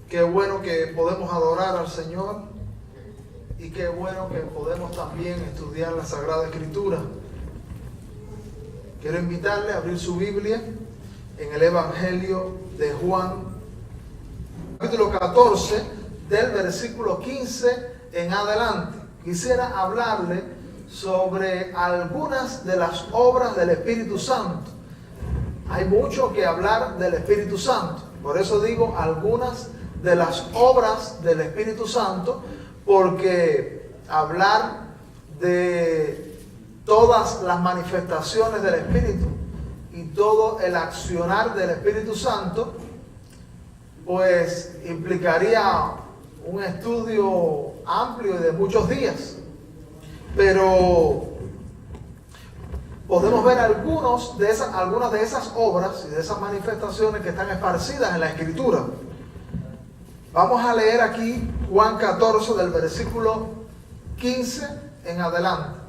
Qué bueno que podemos adorar al Señor y qué bueno que podemos también estudiar la Sagrada Escritura. Quiero invitarle a abrir su Biblia en el Evangelio de Juan, capítulo 14, del versículo 15 en adelante. Quisiera hablarle sobre algunas de las obras del Espíritu Santo. Hay mucho que hablar del Espíritu Santo, por eso digo algunas de las obras del Espíritu Santo, porque hablar de todas las manifestaciones del Espíritu y todo el accionar del Espíritu Santo, pues implicaría un estudio amplio y de muchos días. Pero podemos ver algunas de esas obras y de esas manifestaciones que están esparcidas en la Escritura. Vamos a leer aquí Juan 14 del versículo 15 en adelante.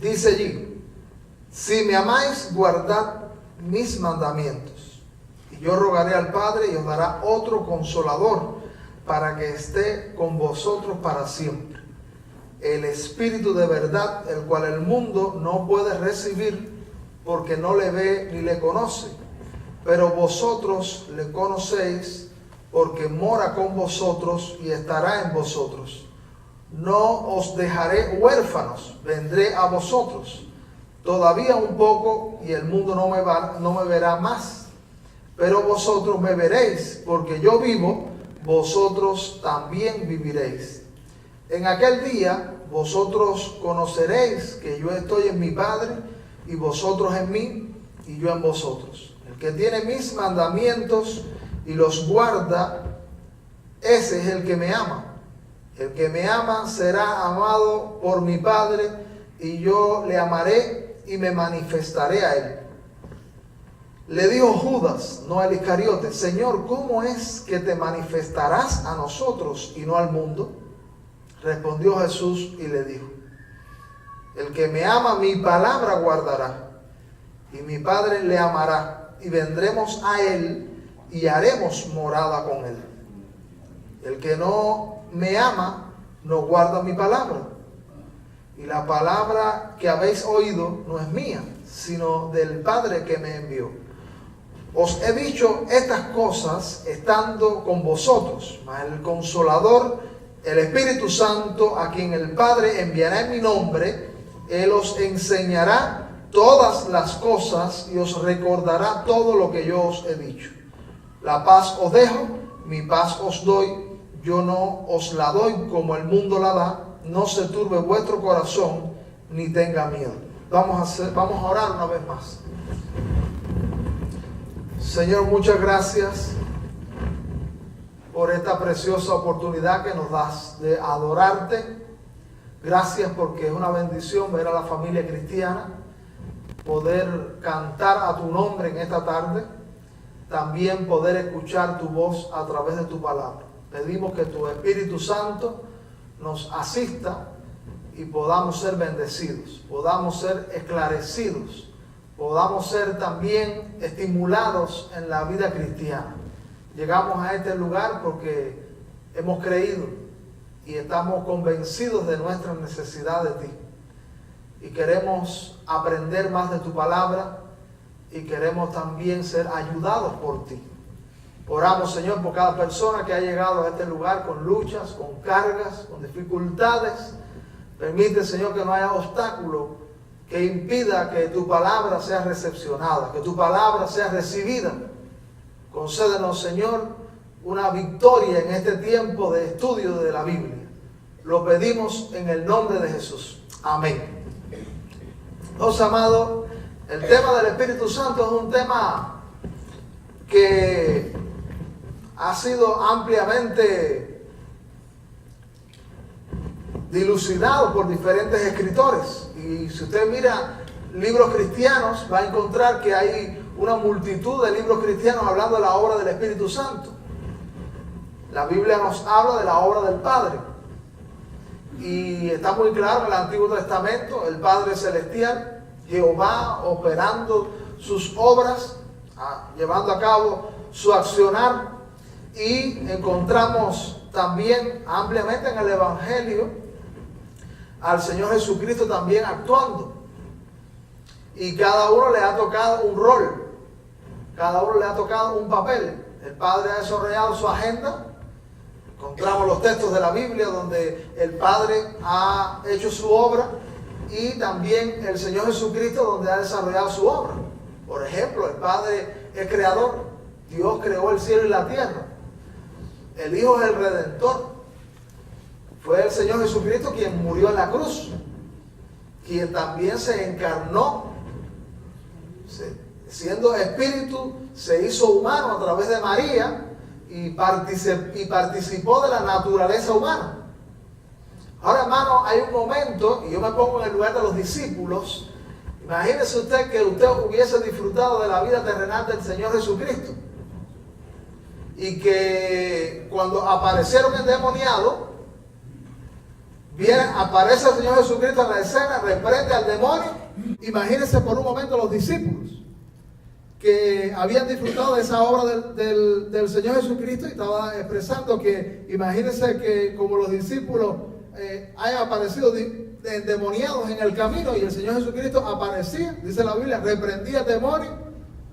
Dice allí: si me amáis, guardad mis mandamientos, y yo rogaré al Padre y os dará otro consolador para que esté con vosotros para siempre, el Espíritu de verdad, el cual el mundo no puede recibir porque no le ve ni le conoce, pero vosotros le conocéis porque mora con vosotros y estará en vosotros. No os dejaré huérfanos, vendré a vosotros. Todavía un poco y el mundo no me verá más, pero vosotros me veréis, porque yo vivo, vosotros también viviréis. En aquel día vosotros conoceréis que yo estoy en mi Padre, y vosotros en mí, y yo en vosotros. El que tiene mis mandamientos y los guarda, ese es el que me ama. El que me ama será amado por mi Padre, y yo le amaré y me manifestaré a él. Le dijo Judas, no el Iscariote: Señor, ¿cómo es que te manifestarás a nosotros y no al mundo? Respondió Jesús y le dijo: el que me ama, mi palabra guardará, y mi Padre le amará, y vendremos a él y haremos morada con él. El que no me ama no guarda mi palabra, y la palabra que habéis oído no es mía, sino del Padre que me envió. Os he dicho estas cosas estando con vosotros, mas el Consolador, el Espíritu Santo, a quien el Padre enviará en mi nombre, Él os enseñará todas las cosas y os recordará todo lo que yo os he dicho. La paz os dejo, mi paz os doy. Yo no os la doy como el mundo la da. No se turbe vuestro corazón, ni tenga miedo. Vamos a orar una vez más. Señor, muchas gracias por esta preciosa oportunidad que nos das de adorarte. Gracias porque es una bendición ver a la familia cristiana, poder cantar a tu nombre en esta tarde, también poder escuchar tu voz a través de tu palabra. Pedimos que tu Espíritu Santo nos asista y podamos ser bendecidos, podamos ser esclarecidos, podamos ser también estimulados en la vida cristiana. Llegamos a este lugar porque hemos creído y estamos convencidos de nuestra necesidad de ti. Y queremos aprender más de tu palabra y queremos también ser ayudados por ti. Oramos, Señor, por cada persona que ha llegado a este lugar con luchas, con cargas, con dificultades. Permite, Señor, que no haya obstáculo que impida que tu palabra sea recepcionada, que tu palabra sea recibida. Concédenos, Señor, una victoria en este tiempo de estudio de la Biblia. Lo pedimos en el nombre de Jesús. Amén. Los amados, el tema del Espíritu Santo es un tema que ha sido ampliamente dilucidado por diferentes escritores. Y si usted mira libros cristianos, va a encontrar que hay una multitud de libros cristianos hablando de la obra del Espíritu Santo. La Biblia nos habla de la obra del Padre. Y está muy claro en el Antiguo Testamento, el Padre Celestial, Jehová operando sus obras, llevando a cabo su accionar. Y encontramos también ampliamente en el Evangelio al Señor Jesucristo también actuando. Y cada uno le ha tocado un rol, cada uno le ha tocado un papel. El Padre ha desarrollado su agenda. Encontramos los textos de la Biblia donde el Padre ha hecho su obra, y también el Señor Jesucristo donde ha desarrollado su obra. Por ejemplo, el Padre es creador. Dios creó el cielo y la tierra. El Hijo es el Redentor. Fue el Señor Jesucristo quien murió en la cruz, quien también se encarnó, siendo espíritu, se hizo humano a través de María y participó de la naturaleza humana. Ahora, hermano, hay un momento, y yo me pongo en el lugar de los discípulos. Imagínese usted que usted hubiese disfrutado de la vida terrenal del Señor Jesucristo, y que cuando aparecieron endemoniados, aparece el Señor Jesucristo en la escena, reprende al demonio. Imagínense por un momento los discípulos que habían disfrutado de esa obra del Señor Jesucristo, y estaba expresando que imagínense que como los discípulos hayan aparecido endemoniados en el camino, y el Señor Jesucristo aparecía, dice la Biblia, reprendía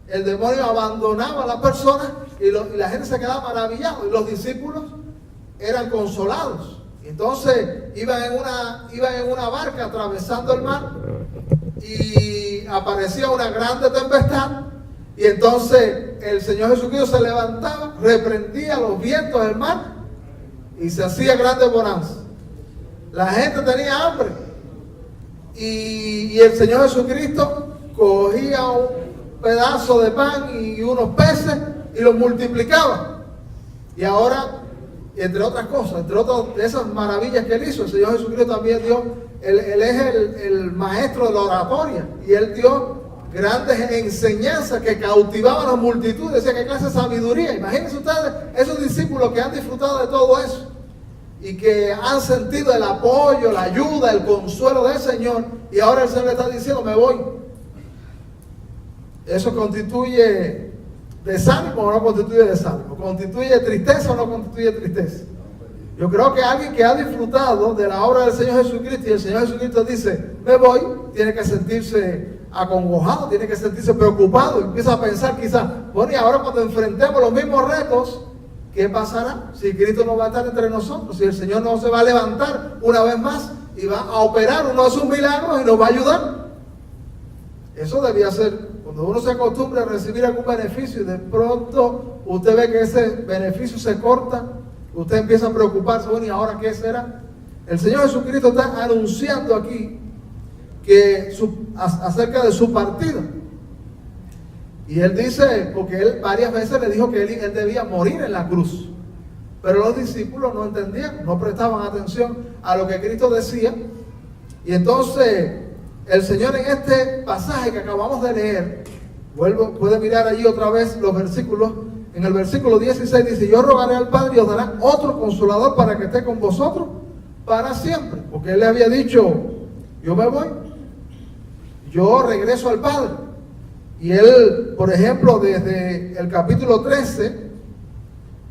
el demonio abandonaba a la persona, y la gente se quedaba maravillada, y los discípulos eran consolados. Entonces iban en una barca atravesando el mar, y aparecía una grande tempestad, y entonces el Señor Jesucristo se levantaba, reprendía los vientos del mar, y se hacía grande bonanza. La gente tenía hambre, y el Señor Jesucristo cogía un pedazo de pan y unos peces y los multiplicaba. Y ahora, entre otras cosas, entre otras de esas maravillas que él hizo, el Señor Jesucristo también dio, él es el maestro de la oratoria, y él dio grandes enseñanzas que cautivaban a las multitudes. Decía, qué clase de sabiduría. Imagínense ustedes esos discípulos que han disfrutado de todo eso y que han sentido el apoyo, la ayuda, el consuelo del Señor, y ahora el Señor le está diciendo, me voy. ¿Eso constituye desánimo o no constituye desánimo? ¿Constituye tristeza o no constituye tristeza? Yo creo que alguien que ha disfrutado de la obra del Señor Jesucristo, y el Señor Jesucristo dice, me voy, tiene que sentirse acongojado, tiene que sentirse preocupado, y empieza a pensar quizás, bueno, y ahora cuando enfrentemos los mismos retos, ¿qué pasará? Si Cristo no va a estar entre nosotros, si el Señor no se va a levantar una vez más y va a operar uno de sus milagros y nos va a ayudar. Eso debía ser, cuando uno se acostumbra a recibir algún beneficio y de pronto usted ve que ese beneficio se corta, usted empieza a preocuparse, bueno, ¿y ahora qué será? El Señor Jesucristo está anunciando aquí que acerca de su partida. Y él dice, porque él varias veces le dijo que él debía morir en la cruz. Pero los discípulos no entendían, no prestaban atención a lo que Cristo decía. Y entonces el Señor, en este pasaje que acabamos de leer, puede mirar allí otra vez los versículos. En el versículo 16 dice, yo rogaré al Padre y os dará otro consolador para que esté con vosotros para siempre. Porque él le había dicho, yo me voy, yo regreso al Padre. Y él, por ejemplo, desde el capítulo 13,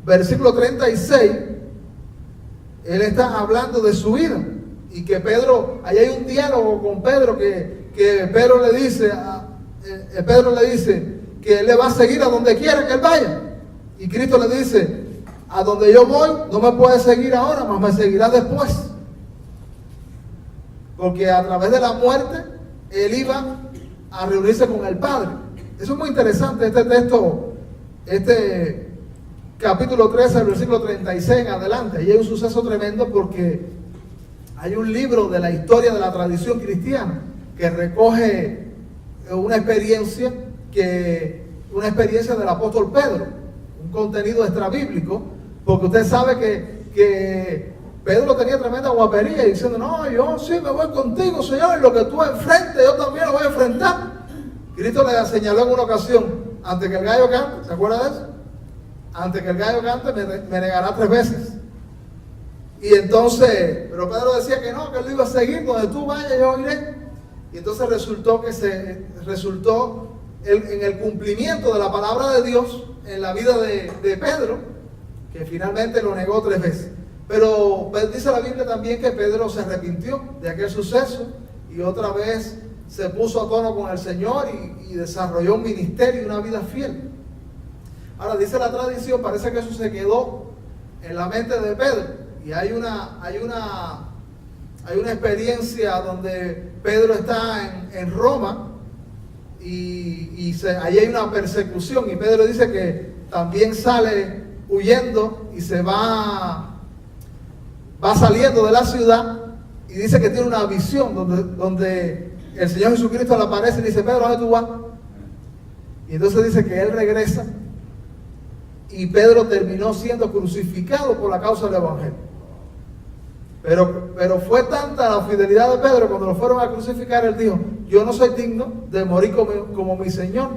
versículo 36, él está hablando de su vida. Y que Pedro, ahí hay un diálogo con Pedro que Pedro le dice que él le va a seguir a donde quiera que él vaya. Y Cristo le dice, a donde yo voy no me puedes seguir ahora, mas me seguirás después. Porque a través de la muerte él iba a reunirse con el Padre. Eso es muy interesante, este texto, este capítulo 13, el versículo 36 en adelante. Y hay un suceso tremendo porque hay un libro de la historia de la tradición cristiana que recoge una experiencia del apóstol Pedro, un contenido extrabíblico, porque usted sabe que Pedro tenía tremenda guapería diciendo, no, yo sí me voy contigo, Señor, y lo que tú enfrentes, yo también lo voy a enfrentar. Cristo le señaló en una ocasión, antes que el gallo cante, ¿se acuerda de eso? Antes que el gallo cante me negará 3 veces. Y entonces, pero Pedro decía que no, que él iba a seguir, donde tú vayas yo iré. Y entonces resultó en el cumplimiento de la palabra de Dios en la vida de Pedro, que finalmente lo negó 3 veces. Pero dice la Biblia también que Pedro se arrepintió de aquel suceso y otra vez se puso a tono con el Señor y desarrolló un ministerio y una vida fiel. Ahora dice la tradición, parece que eso se quedó en la mente de Pedro, y hay una experiencia donde Pedro está en Roma y ahí hay una persecución, y Pedro dice que también sale huyendo y se va saliendo de la ciudad, y dice que tiene una visión donde el Señor Jesucristo le aparece y dice: Pedro, ¿dónde tú vas? Y entonces dice que él regresa, y Pedro terminó siendo crucificado por la causa del Evangelio. Pero fue tanta la fidelidad de Pedro, cuando lo fueron a crucificar, él dijo: yo no soy digno de morir como mi Señor,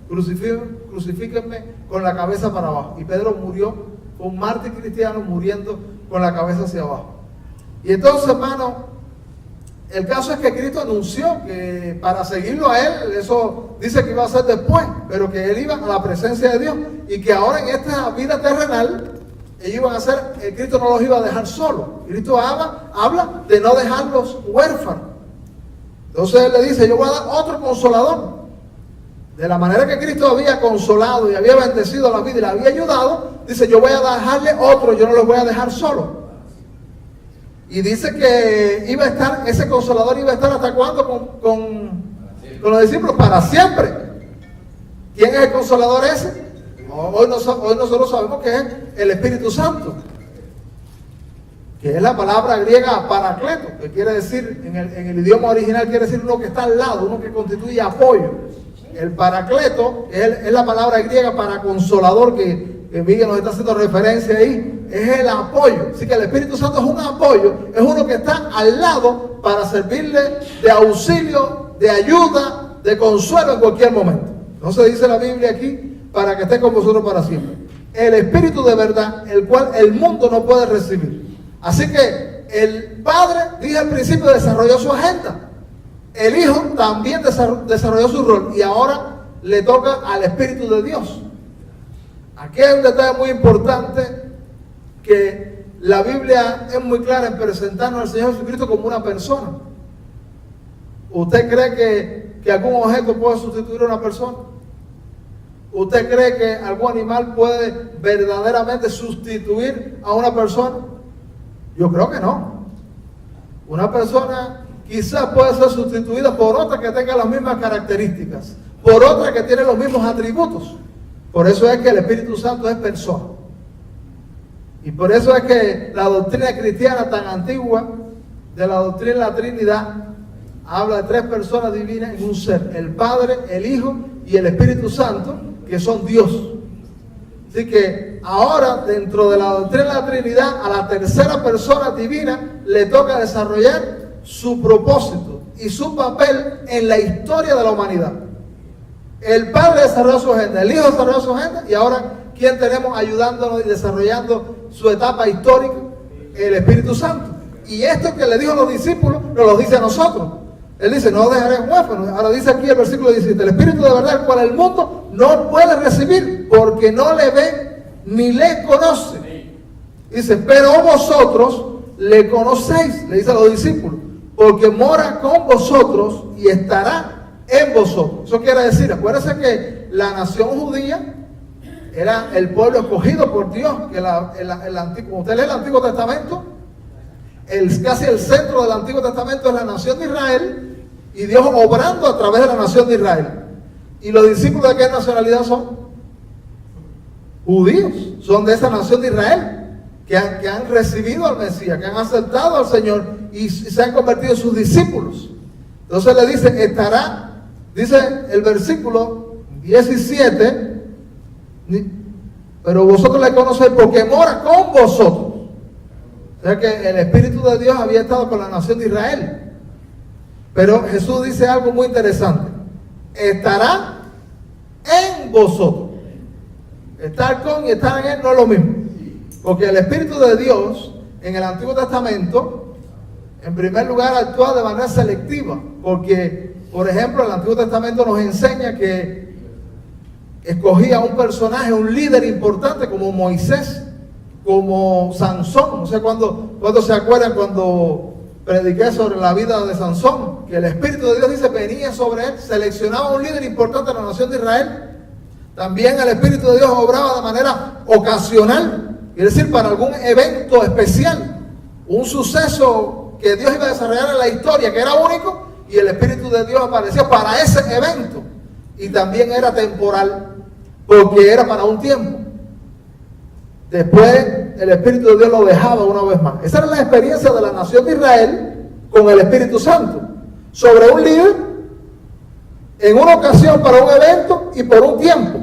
crucifíquenme con la cabeza para abajo. Y Pedro murió, fue un mártir cristiano muriendo con la cabeza hacia abajo. Y entonces, hermano, el caso es que Cristo anunció que para seguirlo a él, eso dice que iba a ser después, pero que él iba a la presencia de Dios, y que ahora en esta vida terrenal ellos iban a ser, Cristo no los iba a dejar solos. Cristo habla de no dejarlos huérfanos. Entonces él le dice: yo voy a dar otro consolador. De la manera que Cristo había consolado y había bendecido la vida y la había ayudado, dice: yo voy a dejarle otro, yo no los voy a dejar solos. Y dice que iba a estar, ese consolador iba a estar ¿hasta cuándo con los discípulos? Para siempre. ¿Quién es el consolador ese? Hoy nosotros sabemos que es el Espíritu Santo, que es la palabra griega paracleto, que quiere decir, en el idioma original quiere decir uno que está al lado, uno que constituye apoyo. El paracleto es la palabra griega para consolador, que Miguel nos está haciendo referencia ahí, es el apoyo. Así que el Espíritu Santo es un apoyo, es uno que está al lado para servirle de auxilio, de ayuda, de consuelo en cualquier momento. Entonces dice la Biblia aquí: para que esté con vosotros para siempre. El Espíritu de verdad, el cual el mundo no puede recibir. Así que el Padre, dije al principio, desarrolló su agenda. El Hijo también desarrolló su rol, y ahora le toca al Espíritu de Dios. Aquí hay un detalle muy importante, que la Biblia es muy clara en presentarnos al Señor Jesucristo como una persona. ¿Usted cree que algún objeto puede sustituir a una persona? ¿Usted cree que algún animal puede verdaderamente sustituir a una persona? Yo creo que no. Una persona quizás puede ser sustituida por otra que tenga las mismas características, por otra que tiene los mismos atributos. Por eso es que el Espíritu Santo es persona. Y por eso es que la doctrina cristiana tan antigua, de la doctrina de la Trinidad, habla de 3 personas divinas en un ser: el Padre, el Hijo y el Espíritu Santo, que son Dios. Así que ahora, dentro de la doctrina de la Trinidad, a la tercera persona divina le toca desarrollar su propósito y su papel en la historia de la humanidad. El Padre desarrolló su agenda, el Hijo desarrolló su agenda, y ahora, ¿quién tenemos ayudándonos y desarrollando su etapa histórica? El Espíritu Santo. Y esto que le dijo a los discípulos, nos lo dice a nosotros. Él dice: no dejaré huérfanos. Ahora dice aquí el versículo 17: el Espíritu de verdad, el cual el mundo no puede recibir, porque no le ve ni le conoce. Dice: pero vosotros le conocéis, le dice a los discípulos, porque mora con vosotros y estará en vosotros. Eso quiere decir, acuérdense que la nación judía era el pueblo escogido por Dios, que como usted lee el Antiguo Testamento, casi el centro del Antiguo Testamento es la nación de Israel, y Dios obrando a través de la nación de Israel. ¿Y los discípulos de qué nacionalidad son? Judíos, son de esa nación de Israel, que han recibido al Mesías, que han aceptado al Señor y se han convertido en sus discípulos. Entonces le dice: estará, dice el versículo 17, pero vosotros le conocéis porque mora con vosotros. O sea que el Espíritu de Dios había estado con la nación de Israel. Pero Jesús dice algo muy interesante: estará en vosotros. Estar con y estar en Él no es lo mismo. Porque el Espíritu de Dios en el Antiguo Testamento, en primer lugar, actúa de manera selectiva. Porque, por ejemplo, el Antiguo Testamento nos enseña que escogía un personaje, un líder importante como Moisés. como Sansón. No sé cuándo se acuerdan cuando prediqué sobre la vida de Sansón, que el Espíritu de Dios dice venía sobre él, seleccionaba un líder importante de la nación de Israel. También el Espíritu de Dios obraba de manera ocasional, es decir, para algún evento especial, un suceso que Dios iba a desarrollar en la historia, que era único, y el Espíritu de Dios aparecía para ese evento. Y también era temporal, porque era para un tiempo. Después el Espíritu de Dios lo dejaba una vez más. Esa era la experiencia de la nación de Israel con el Espíritu Santo, sobre un líder, en una ocasión, para un evento y por un tiempo.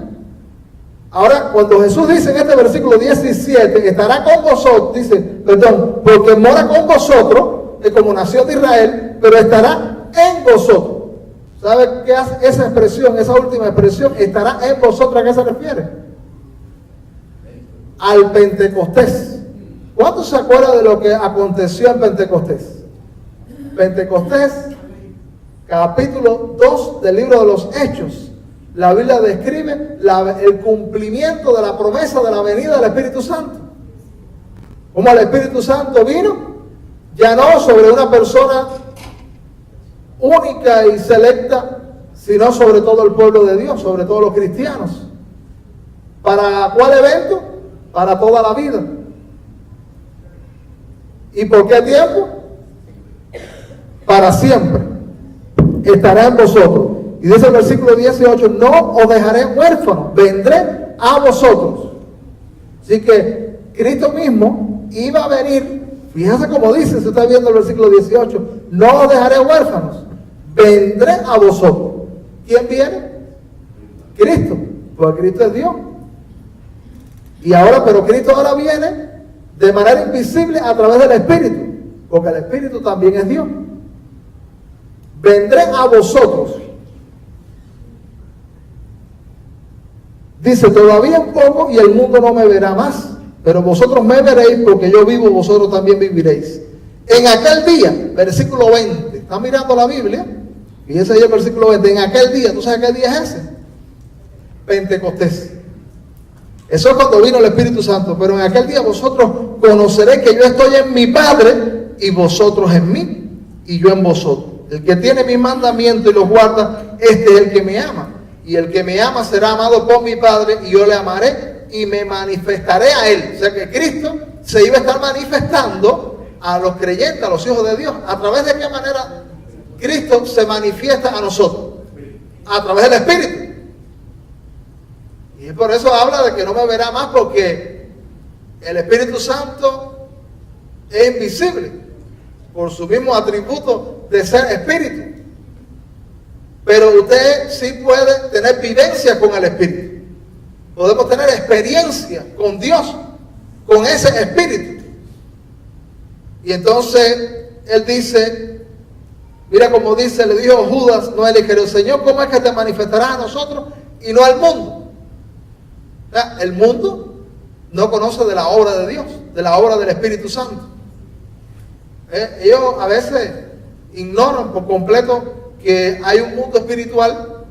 Ahora, cuando Jesús dice en este versículo 17, estará con vosotros, dice, perdón, porque mora con vosotros, como nación de Israel, pero estará en vosotros. ¿Sabe qué hace esa expresión, esa última expresión, estará en vosotros? ¿A qué se refiere? Al Pentecostés. ¿Cuántos se acuerdan de lo que aconteció en Pentecostés? Pentecostés, capítulo 2 del libro de los Hechos. La Biblia describe el cumplimiento de la promesa de la venida del Espíritu Santo. Como el Espíritu Santo vino, ya no sobre una persona única y selecta, sino sobre todo el pueblo de Dios, sobre todos los cristianos. ¿Para cuál evento? Para toda la vida. ¿Y por qué tiempo? Para siempre. Estará en vosotros. Y dice el versículo 18, no os dejaré huérfanos, vendré a vosotros. Así que Cristo mismo iba a venir, fíjense cómo dice, se está viendo el versículo 18, no os dejaré huérfanos, vendré a vosotros. ¿Quién viene? Cristo, porque Cristo es Dios. Y ahora, pero Cristo ahora viene de manera invisible a través del Espíritu, porque el Espíritu también es Dios. Vendré a vosotros. Dice, todavía un poco y el mundo no me verá más, pero vosotros me veréis porque yo vivo, vosotros también viviréis. En aquel día, versículo 20, ¿están mirando la Biblia? Y ese es el versículo 20, en aquel día, ¿tú sabes qué día es ese? Pentecostés. Eso es cuando vino el Espíritu Santo, pero en aquel día vosotros conoceréis que yo estoy en mi Padre y vosotros en mí y yo en vosotros. El que tiene mis mandamientos y los guarda, este es el que me ama. Y el que me ama será amado por mi Padre y yo le amaré y me manifestaré a él. O sea que Cristo se iba a estar manifestando a los creyentes, a los hijos de Dios. ¿A través de qué manera Cristo se manifiesta a nosotros? A través del Espíritu. Y por eso habla de que no me verá más, porque el Espíritu Santo es invisible por su mismo atributo de ser Espíritu. Pero usted sí puede tener vivencia con el Espíritu. Podemos tener experiencia con Dios, con ese Espíritu. Y entonces Él dice, mira como dice, le dijo Judas, no él, el Señor, ¿cómo es que te manifestarás a nosotros y no al mundo? O sea, el mundo no conoce de la obra de Dios, de la obra del Espíritu Santo. Ellos a veces ignoran por completo que hay un mundo espiritual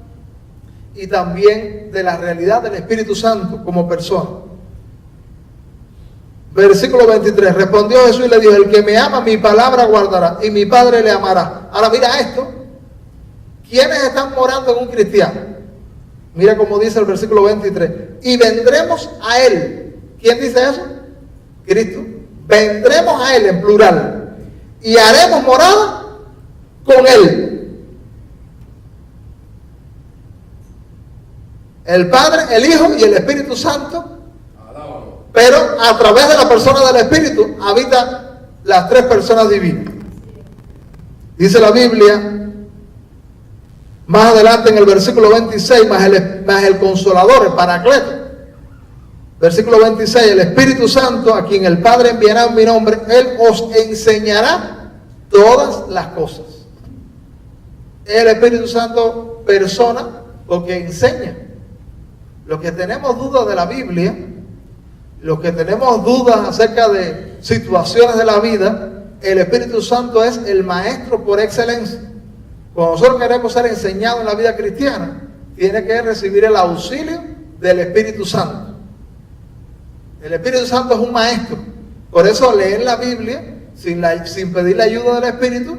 y también de la realidad del Espíritu Santo como persona. Versículo 23, respondió Jesús y le dijo, el que me ama mi palabra guardará y mi Padre le amará. Ahora mira esto, ¿quiénes están morando en un cristiano? Mira cómo dice el versículo 23, y vendremos a él. ¿Quién dice eso? Cristo. Vendremos a él en plural y haremos morada con él. El Padre, el Hijo y el Espíritu Santo, pero a través de la persona del Espíritu habitan las tres personas divinas. Dice la Biblia más adelante en el versículo 26, más el Consolador, el Paracleto. Versículo 26, el Espíritu Santo, a quien el Padre enviará en mi nombre, Él os enseñará todas las cosas. El Espíritu Santo persona, porque enseña. Los que tenemos dudas de la Biblia, los que tenemos dudas acerca de situaciones de la vida, el Espíritu Santo es el maestro por excelencia. Cuando nosotros queremos ser enseñados en la vida cristiana, tiene que recibir el auxilio del Espíritu Santo. El Espíritu Santo es un maestro. Por eso leer la Biblia sin pedir la ayuda del Espíritu,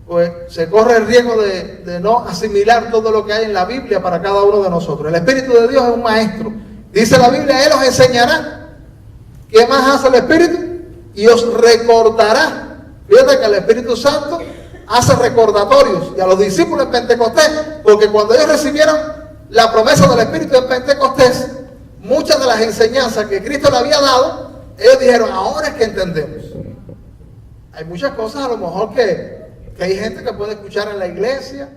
pues se corre el riesgo de no asimilar todo lo que hay en la Biblia para cada uno de nosotros. El Espíritu de Dios es un maestro. Dice la Biblia, Él os enseñará. ¿Qué más hace el Espíritu? Y os recordará. Fíjate que el Espíritu Santo hace recordatorios. Y a los discípulos en Pentecostés, porque cuando ellos recibieron la promesa del Espíritu en Pentecostés, muchas de las enseñanzas que Cristo le había dado, ellos dijeron, ahora es que entendemos. Hay muchas cosas a lo mejor que hay gente que puede escuchar en la iglesia,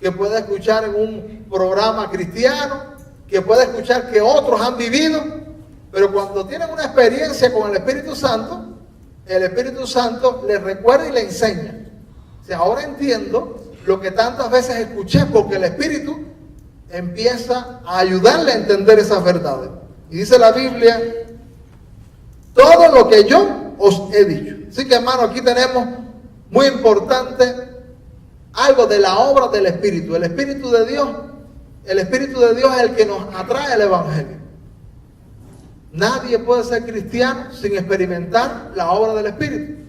que puede escuchar en un programa cristiano, que puede escuchar que otros han vivido, pero cuando tienen una experiencia con el Espíritu Santo les recuerda y le enseña. O sea, ahora entiendo lo que tantas veces escuché, porque el Espíritu empieza a ayudarle a entender esas verdades. Y dice la Biblia, todo lo que yo os he dicho. Así que, hermano, aquí tenemos muy importante algo de la obra del Espíritu. El Espíritu de Dios es el que nos atrae al Evangelio. Nadie puede ser cristiano sin experimentar la obra del Espíritu.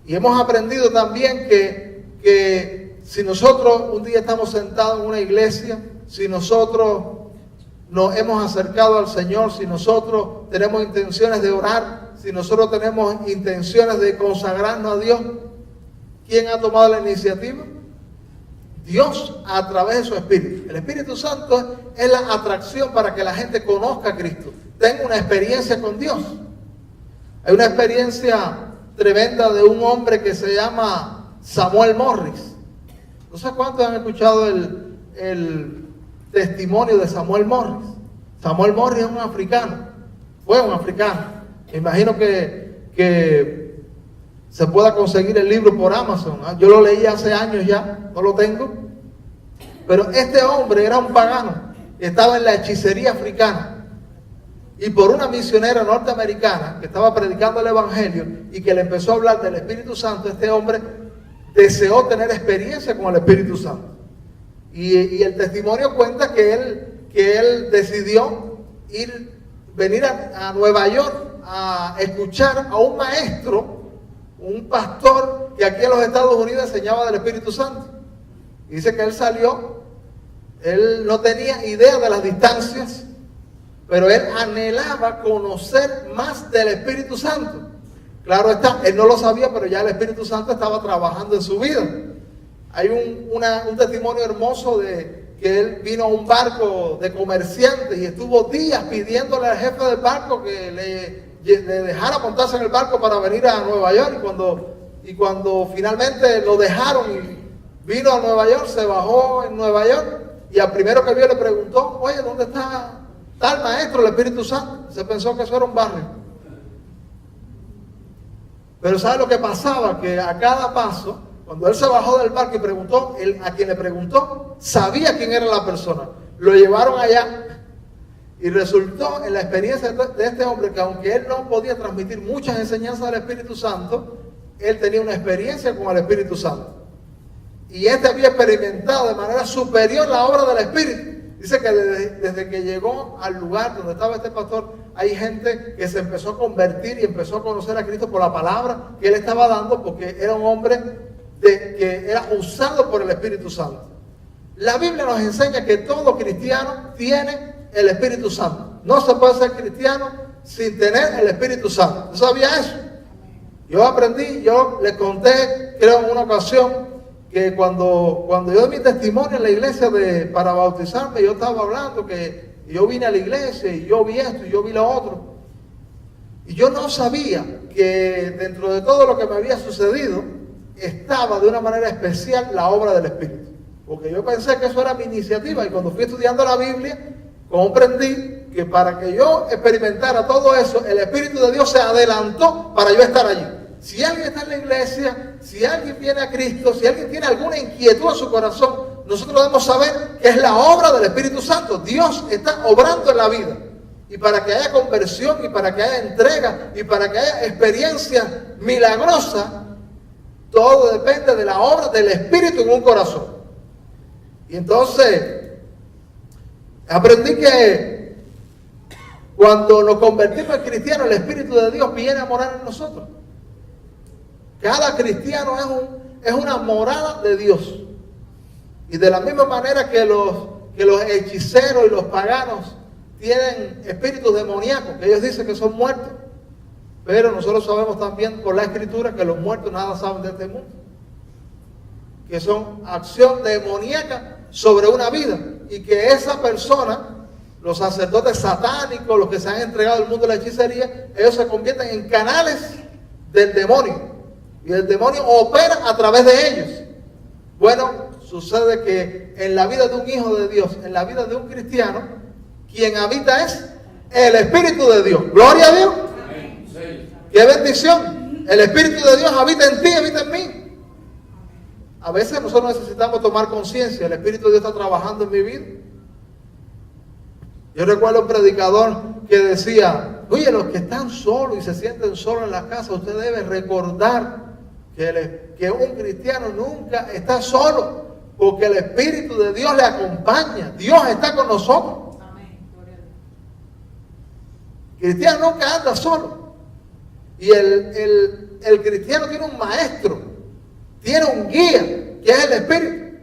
Y hemos aprendido también que si nosotros un día estamos sentados en una iglesia, si nosotros nos hemos acercado al Señor, si nosotros tenemos intenciones de orar, si nosotros tenemos intenciones de consagrarnos a Dios, ¿quién ha tomado la iniciativa? Dios, a través de su Espíritu. El Espíritu Santo es la atracción para que la gente conozca a Cristo, tenga una experiencia con Dios. Hay una experiencia tremenda de un hombre que se llama Samuel Morris. No sé cuántos han escuchado el testimonio de Samuel Morris. Samuel Morris es un africano, fue un africano. Me imagino que se pueda conseguir el libro por Amazon. Yo lo leí hace años ya, no lo tengo. Pero este hombre era un pagano, estaba en la hechicería africana. Y por una misionera norteamericana que estaba predicando el Evangelio y que le empezó a hablar del Espíritu Santo, este hombre deseó tener experiencia con el Espíritu Santo. Y el testimonio cuenta que él decidió venir a Nueva York a escuchar a un maestro, un pastor que aquí en los Estados Unidos enseñaba del Espíritu Santo. Y dice que él salió, él no tenía idea de las distancias, pero él anhelaba conocer más del Espíritu Santo. Claro está, él no lo sabía, pero ya el Espíritu Santo estaba trabajando en su vida. Hay un testimonio hermoso de que él vino a un barco de comerciantes y estuvo días pidiéndole al jefe del barco que le dejara montarse en el barco para venir a Nueva York. Y cuando finalmente lo dejaron y vino a Nueva York, se bajó en Nueva York y al primero que vio le preguntó, oye, ¿dónde está tal maestro, el Espíritu Santo? Se pensó que eso era un barrio. Pero ¿sabe lo que pasaba? Que a cada paso, cuando él se bajó del barco y preguntó, a quien le preguntó, sabía quién era la persona. Lo llevaron allá y resultó en la experiencia de este hombre que aunque él no podía transmitir muchas enseñanzas del Espíritu Santo, él tenía una experiencia con el Espíritu Santo. Y este había experimentado de manera superior la obra del Espíritu. Dice que desde que llegó al lugar donde estaba este pastor, hay gente que se empezó a convertir y empezó a conocer a Cristo por la palabra que él estaba dando, porque era un hombre que era usado por el Espíritu Santo. La Biblia nos enseña que todo cristiano tiene el Espíritu Santo. No se puede ser cristiano sin tener el Espíritu Santo. ¿Tú sabías eso? Yo aprendí, yo les conté, creo en una ocasión, que cuando yo di mi testimonio en la iglesia para bautizarme, yo estaba hablando que yo vine a la iglesia y yo vi esto y yo vi lo otro. Y yo no sabía que dentro de todo lo que me había sucedido, estaba de una manera especial la obra del Espíritu. Porque yo pensé que eso era mi iniciativa y cuando fui estudiando la Biblia, comprendí que para que yo experimentara todo eso, el Espíritu de Dios se adelantó para yo estar allí. Si alguien está en la iglesia, si alguien viene a Cristo, si alguien tiene alguna inquietud en su corazón, nosotros debemos saber que es la obra del Espíritu Santo. Dios está obrando en la vida. Y para que haya conversión, y para que haya entrega, y para que haya experiencia milagrosa, todo depende de la obra del Espíritu en un corazón. Y entonces, aprendí que Cuando nos convertimos en cristianos, el Espíritu de Dios viene a morar en nosotros. Cada cristiano es una morada de Dios. Y de la misma manera que los hechiceros y los paganos tienen espíritus demoníacos, que ellos dicen que son muertos, pero nosotros sabemos también por la Escritura que los muertos nada saben de este mundo, que son acción demoníaca sobre una vida, y que esa persona, los sacerdotes satánicos, los que se han entregado al mundo de la hechicería, ellos se convierten en canales del demonio, y el demonio opera a través de ellos. Bueno, sucede que en la vida de un hijo de Dios, en la vida de un cristiano, quien habita es el Espíritu de Dios. ¡Gloria a Dios! ¡Qué bendición! El Espíritu de Dios habita en ti, habita en mí. A veces nosotros necesitamos tomar conciencia. El Espíritu de Dios está trabajando en mi vida. Yo recuerdo un predicador que decía: oye, los que están solos y se sienten solos en la casa, usted debe recordar que un cristiano nunca está solo, porque el Espíritu de Dios le acompaña. Dios está con nosotros. El cristiano nunca anda solo. Y el cristiano tiene un maestro, tiene un guía, que es el Espíritu.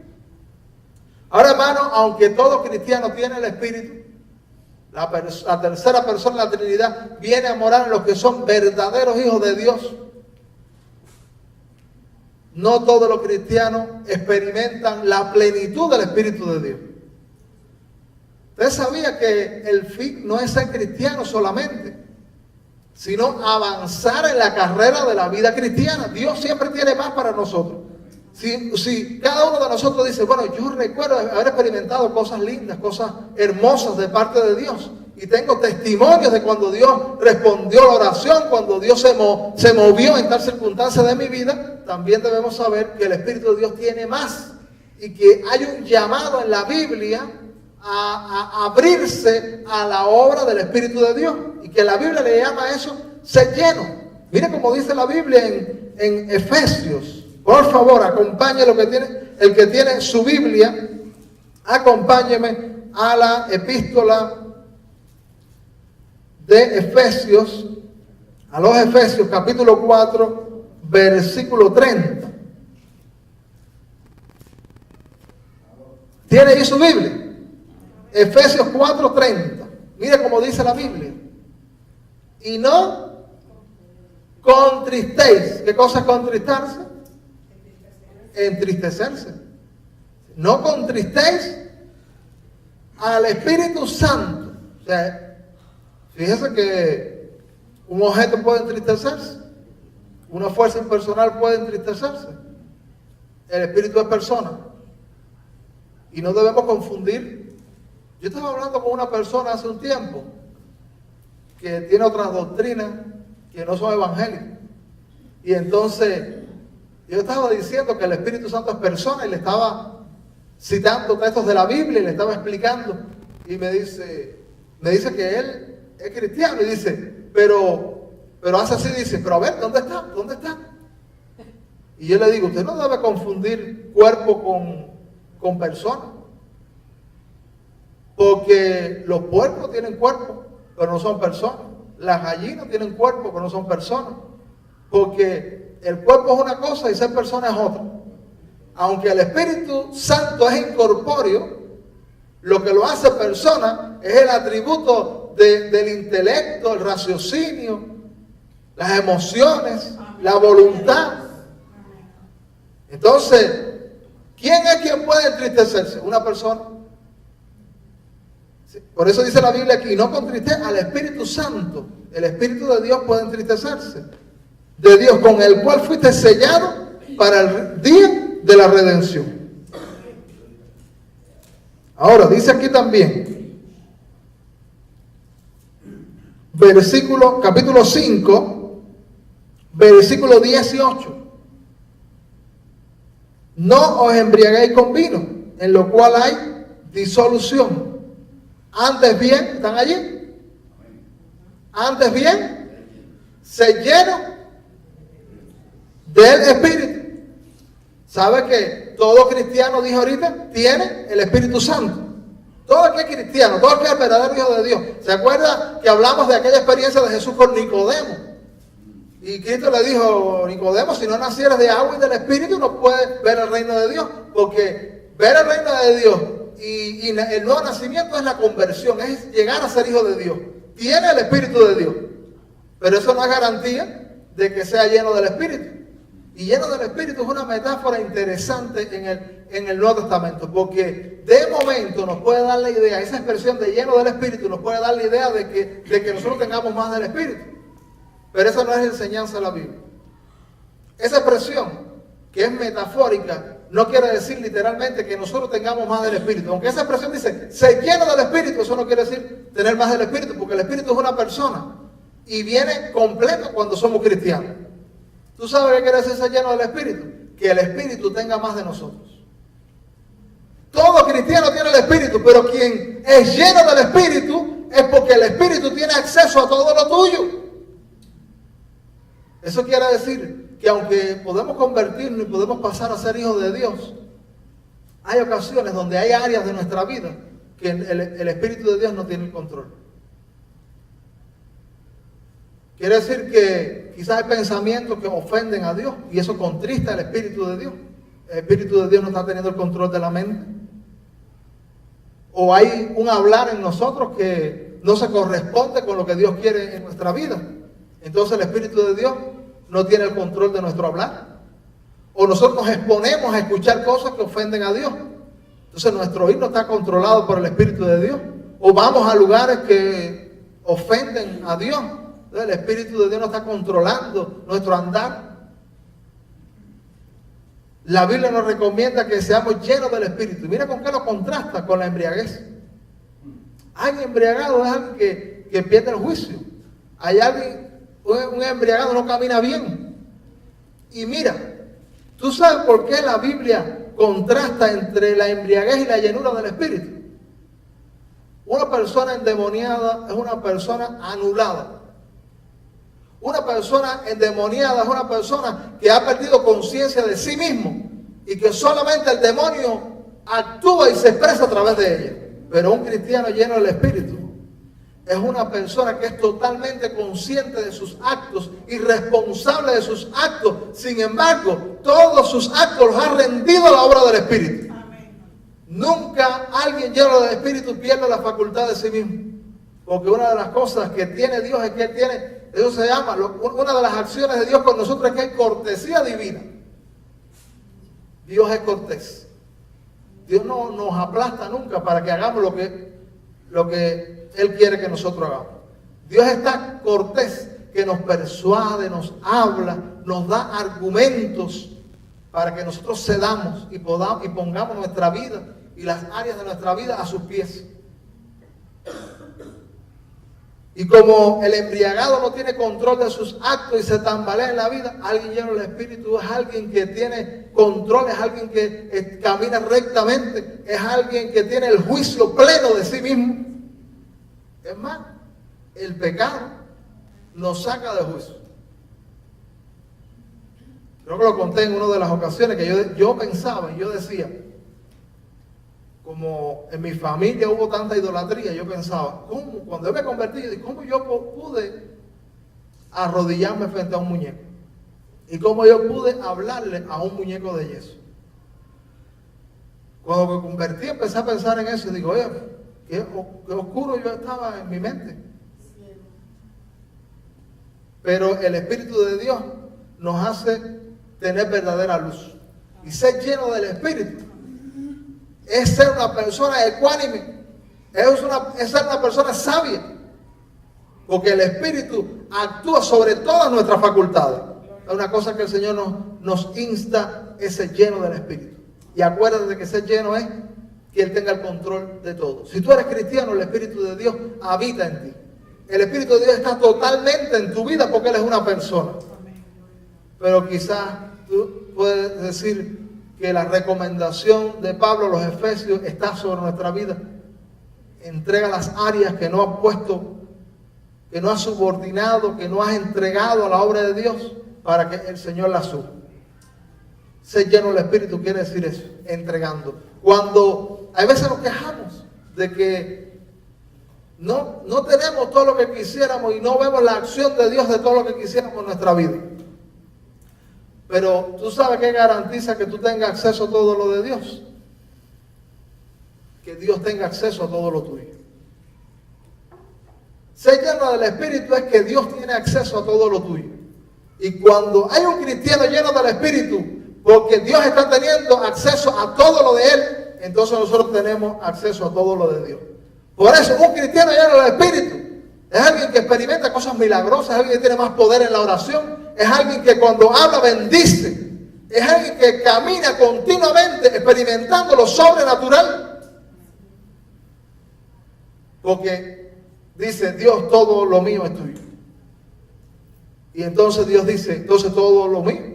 Ahora, hermano, aunque todo cristiano tiene el Espíritu, la tercera persona de la Trinidad viene a morar en los que son verdaderos hijos de Dios. No todos los cristianos experimentan la plenitud del Espíritu de Dios. Usted sabía que el fin no es ser cristiano solamente, sino avanzar en la carrera de la vida cristiana. Dios siempre tiene más para nosotros. Si cada uno de nosotros dice: bueno, yo recuerdo haber experimentado cosas lindas, cosas hermosas de parte de Dios, y tengo testimonios de cuando Dios respondió la oración, cuando Dios se movió en tal circunstancia de mi vida, también debemos saber que el Espíritu de Dios tiene más, y que hay un llamado en la Biblia a abrirse a la obra del Espíritu de Dios, y que la Biblia le llama a eso ser lleno. Mire cómo dice la Biblia en Efesios. Por favor, acompáñe el que tiene su Biblia, acompáñeme a la epístola de Efesios, a los Efesios, capítulo 4, versículo 30. ¿Tiene ahí su Biblia? Efesios 4, 30. Mire cómo dice la Biblia. Y no contristéis. ¿Qué cosa es contristarse? Entristecerse. No contristéis al Espíritu Santo. O sea, fíjese que un objeto puede entristecerse, una fuerza impersonal puede entristecerse. El Espíritu es persona, y no debemos confundir. Yo estaba hablando con una persona hace un tiempo que tiene otras doctrinas que no son evangélicas, y entonces yo estaba diciendo que el Espíritu Santo es persona, y le estaba citando textos de la Biblia y le estaba explicando, y me dice que él es cristiano, y dice, pero hace así, dice, pero a ver, ¿dónde está? Y yo le digo: usted no debe confundir cuerpo con persona, porque los puercos tienen cuerpo, pero no son personas. Las gallinas tienen cuerpo, pero no son personas, porque el cuerpo es una cosa y ser persona es otra. Aunque el Espíritu Santo es incorpóreo, lo que lo hace persona es el atributo del intelecto, el raciocinio, las emociones, la voluntad. Entonces, ¿quién es quien puede entristecerse? Una persona. Por eso dice la Biblia aquí: no contristéis al Espíritu Santo. El Espíritu de Dios puede entristecerse. De Dios, con el cual fuiste sellado para el día de la redención. Ahora, dice aquí también, capítulo 5, versículo 18. No os embriaguéis con vino, en lo cual hay disolución. Antes bien, ¿están allí? Antes bien, se lleno del Espíritu. ¿Sabe que todo cristiano, dije ahorita, tiene el Espíritu Santo? Todo el que es cristiano, todo el que es verdadero hijo de Dios. ¿Se acuerda que hablamos de aquella experiencia de Jesús con Nicodemo? Y Cristo le dijo, Nicodemo, si no nacieras de agua y del Espíritu, no puedes ver el reino de Dios. Porque ver el reino de Dios y el nuevo nacimiento es la conversión, es llegar a ser hijo de Dios. Tiene el Espíritu de Dios. Pero eso no es garantía de que sea lleno del Espíritu. Y lleno del Espíritu es una metáfora interesante en el Nuevo Testamento, porque de momento nos puede dar la idea, esa expresión de lleno del Espíritu nos puede dar la idea de que nosotros tengamos más del Espíritu. Pero esa no es la enseñanza de la Biblia. Esa expresión, que es metafórica, no quiere decir literalmente que nosotros tengamos más del Espíritu. Aunque esa expresión dice, ser lleno del Espíritu, eso no quiere decir tener más del Espíritu, porque el Espíritu es una persona y viene completo cuando somos cristianos. ¿Tú sabes qué quiere decir ser lleno del Espíritu? Que el Espíritu tenga más de nosotros. Todo cristiano tiene el Espíritu, pero quien es lleno del Espíritu es porque el Espíritu tiene acceso a todo lo tuyo. Eso quiere decir que aunque podemos convertirnos y podemos pasar a ser hijos de Dios, hay ocasiones donde hay áreas de nuestra vida que el Espíritu de Dios no tiene el control. Quiere decir que quizás hay pensamientos que ofenden a Dios y eso contrista el Espíritu de Dios. El Espíritu de Dios no está teniendo el control de la mente. O hay un hablar en nosotros que no se corresponde con lo que Dios quiere en nuestra vida. Entonces el Espíritu de Dios no tiene el control de nuestro hablar. O nosotros nos exponemos a escuchar cosas que ofenden a Dios. Entonces nuestro oído no está controlado por el Espíritu de Dios. O vamos a lugares que ofenden a Dios. El Espíritu de Dios no está controlando nuestro andar. La Biblia nos recomienda que seamos llenos del Espíritu. Y mira con qué lo contrasta con la embriaguez. Alguien embriagado es alguien que pierde el juicio. Hay alguien, un embriagado no camina bien. Y mira, ¿tú sabes por qué la Biblia contrasta entre la embriaguez y la llenura del Espíritu? Una persona endemoniada es una persona anulada. Una persona endemoniada es una persona que ha perdido conciencia de sí mismo y que solamente el demonio actúa y se expresa a través de ella. Pero un cristiano lleno del Espíritu es una persona que es totalmente consciente de sus actos y responsable de sus actos. Sin embargo, todos sus actos los ha rendido a la obra del Espíritu. Amén. Nunca alguien lleno del Espíritu pierde la facultad de sí mismo. Porque una de las cosas que tiene Dios es que Él tiene, eso se llama, una de las acciones de Dios con nosotros es que hay cortesía divina. Dios es cortés. Dios no nos aplasta nunca para que hagamos lo que Él quiere que nosotros hagamos. Dios está cortés, que nos persuade, nos habla, nos da argumentos para que nosotros cedamos y pongamos nuestra vida y las áreas de nuestra vida a sus pies. Y como el embriagado no tiene control de sus actos y se tambalea en la vida, alguien lleno del Espíritu es alguien que tiene control, es alguien que camina rectamente, es alguien que tiene el juicio pleno de sí mismo. Es más, el pecado nos saca de juicio. Creo que lo conté en una de las ocasiones que yo pensaba y yo decía, como en mi familia hubo tanta idolatría, yo pensaba, cuando yo me convertí, ¿cómo yo pude arrodillarme frente a un muñeco? ¿Y cómo yo pude hablarle a un muñeco de yeso? Cuando me convertí, empecé a pensar en eso y digo, oye, qué oscuro yo estaba en mi mente. Pero el Espíritu de Dios nos hace tener verdadera luz. Y ser lleno del Espíritu es ser una persona ecuánime, es ser una persona sabia, porque el Espíritu actúa sobre todas nuestras facultades. Es una cosa que el Señor nos insta, es ser lleno del Espíritu. Y acuérdate de que ser lleno es que Él tenga el control de todo. Si tú eres cristiano, el Espíritu de Dios habita en ti. El Espíritu de Dios está totalmente en tu vida porque Él es una persona. Pero quizás tú puedes decir que la recomendación de Pablo a los Efesios está sobre nuestra vida. Entrega las áreas que no has puesto, que no has subordinado, que no has entregado a la obra de Dios para que el Señor la suba. Ser lleno del Espíritu quiere decir eso, entregando. Cuando hay veces nos quejamos de que no tenemos todo lo que quisiéramos y no vemos la acción de Dios de todo lo que quisiéramos en nuestra vida. Pero tú sabes qué garantiza que tú tengas acceso a todo lo de Dios. Que Dios tenga acceso a todo lo tuyo. Ser lleno del Espíritu es que Dios tiene acceso a todo lo tuyo. Y cuando hay un cristiano lleno del Espíritu, porque Dios está teniendo acceso a todo lo de Él, entonces nosotros tenemos acceso a todo lo de Dios. Por eso, un cristiano lleno del Espíritu es alguien que experimenta cosas milagrosas, es alguien que tiene más poder en la oración, es alguien que cuando habla bendice, es alguien que camina continuamente experimentando lo sobrenatural. Porque dice, Dios, todo lo mío es tuyo. Y entonces Dios dice, entonces todo lo mío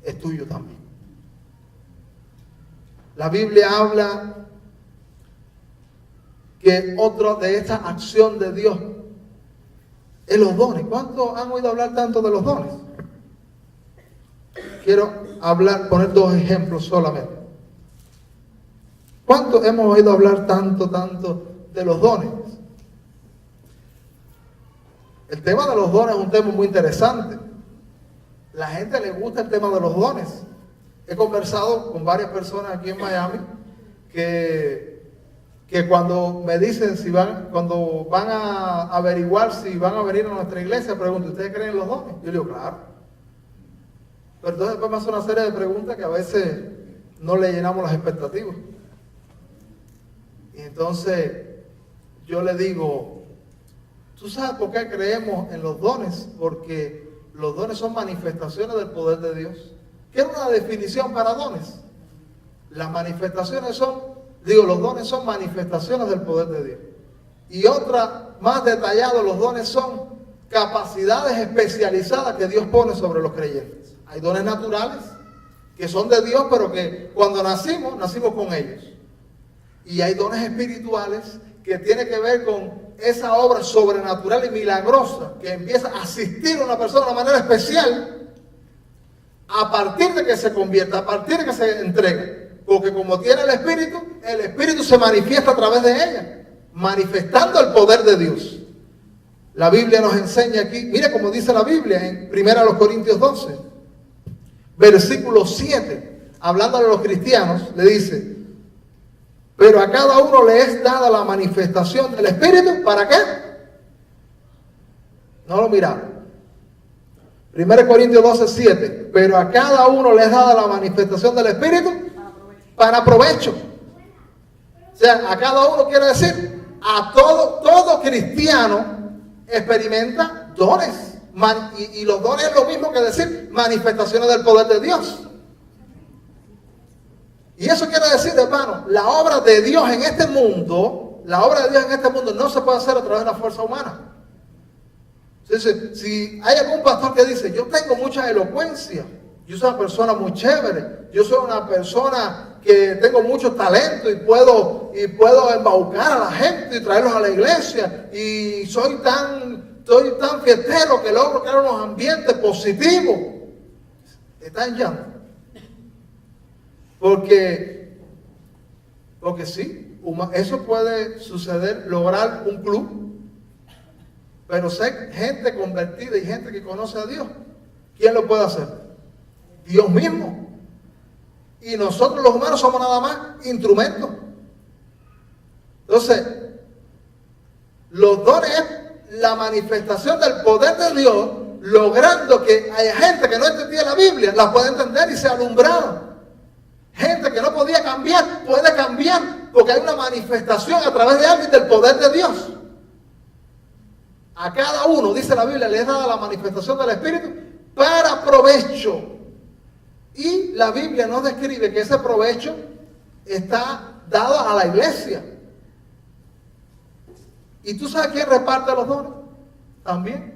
es tuyo también. La Biblia habla que otra de esta acción de Dios es los dones. ¿Cuántos han oído hablar tanto de los dones? Quiero poner dos ejemplos solamente. ¿Cuántos hemos oído hablar tanto de los dones? El tema de los dones es un tema muy interesante. La gente le gusta el tema de los dones. He conversado con varias personas aquí en Miami que cuando me dicen cuando van a averiguar si van a venir a nuestra iglesia, preguntan, ¿ustedes creen en los dones? Yo digo, claro. Pero entonces después me hace una serie de preguntas que a veces no le llenamos las expectativas. Y entonces yo le digo, ¿tú sabes por qué creemos en los dones? Porque los dones son manifestaciones del poder de Dios. ¿Qué es una definición para dones? Las manifestaciones los dones son manifestaciones del poder de Dios. Y otra, más detallado, los dones son capacidades especializadas que Dios pone sobre los creyentes. Hay dones naturales que son de Dios, pero que cuando nacimos con ellos. Y hay dones espirituales que tienen que ver con esa obra sobrenatural y milagrosa que empieza a asistir a una persona de una manera especial a partir de que se convierta, a partir de que se entregue. Porque como tiene el Espíritu se manifiesta a través de ella, manifestando el poder de Dios. La Biblia nos enseña aquí, mira como dice la Biblia en 1 Corintios 12, versículo 7, hablando a los cristianos, le dice, pero a cada uno le es dada la manifestación del Espíritu, ¿para qué? No lo miraron. 1 Corintios 12, 7, pero a cada uno le es dada la manifestación del Espíritu para provecho. O sea, a cada uno quiere decir, a todo cristiano experimenta dones. Y los dones es lo mismo que decir manifestaciones del poder de Dios. Y eso quiere decir, hermano, la obra de Dios en este mundo, no se puede hacer a través de la fuerza humana. Si hay algún pastor que dice, yo tengo mucha elocuencia, yo soy una persona muy chévere, yo soy una persona que tengo mucho talento y puedo embaucar a la gente y traerlos a la iglesia, y soy tan fiestero que logro crear unos ambientes positivos, está en llanto. Porque sí, eso puede suceder, lograr un club, pero ser gente convertida y gente que conoce a Dios, ¿quién lo puede hacer? Dios mismo. Y nosotros los humanos somos nada más instrumentos. Entonces, los dones es la manifestación del poder de Dios, logrando que haya gente que no entendía la Biblia, la pueda entender y sea alumbrada. Gente que no podía cambiar, puede cambiar, porque hay una manifestación a través de alguien del poder de Dios. A cada uno, dice la Biblia, le es dada la manifestación del Espíritu para provecho. Y la Biblia nos describe que ese provecho está dado a la iglesia. ¿Y tú sabes quién reparte los dones? También.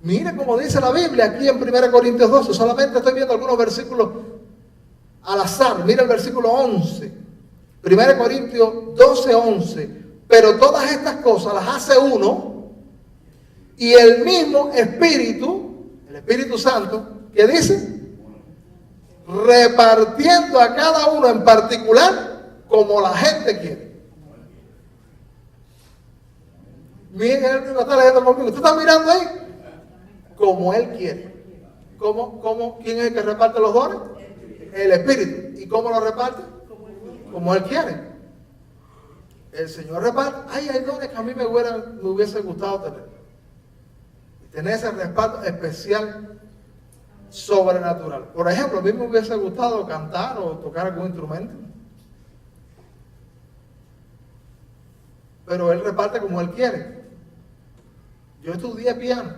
Mire cómo dice la Biblia aquí en 1 Corintios 12. Solamente estoy viendo algunos versículos al azar. Mira el versículo 11. 1 Corintios 12, 11. Pero todas estas cosas las hace uno, y el mismo Espíritu, el Espíritu Santo, ¿qué dice? Repartiendo a cada uno en particular como la gente quiere. Miguel está leyendo conmigo. ¿Usted está mirando ahí? Como Él quiere. ¿Quién es el que reparte los dones? El Espíritu. ¿Y cómo lo reparte? Como Él quiere. El Señor reparte. Hay dones que a mí me hubiese gustado tener. Tener ese respaldo especial, sobrenatural. Por ejemplo, a mí me hubiese gustado cantar o tocar algún instrumento. Pero Él reparte como Él quiere. Yo estudié piano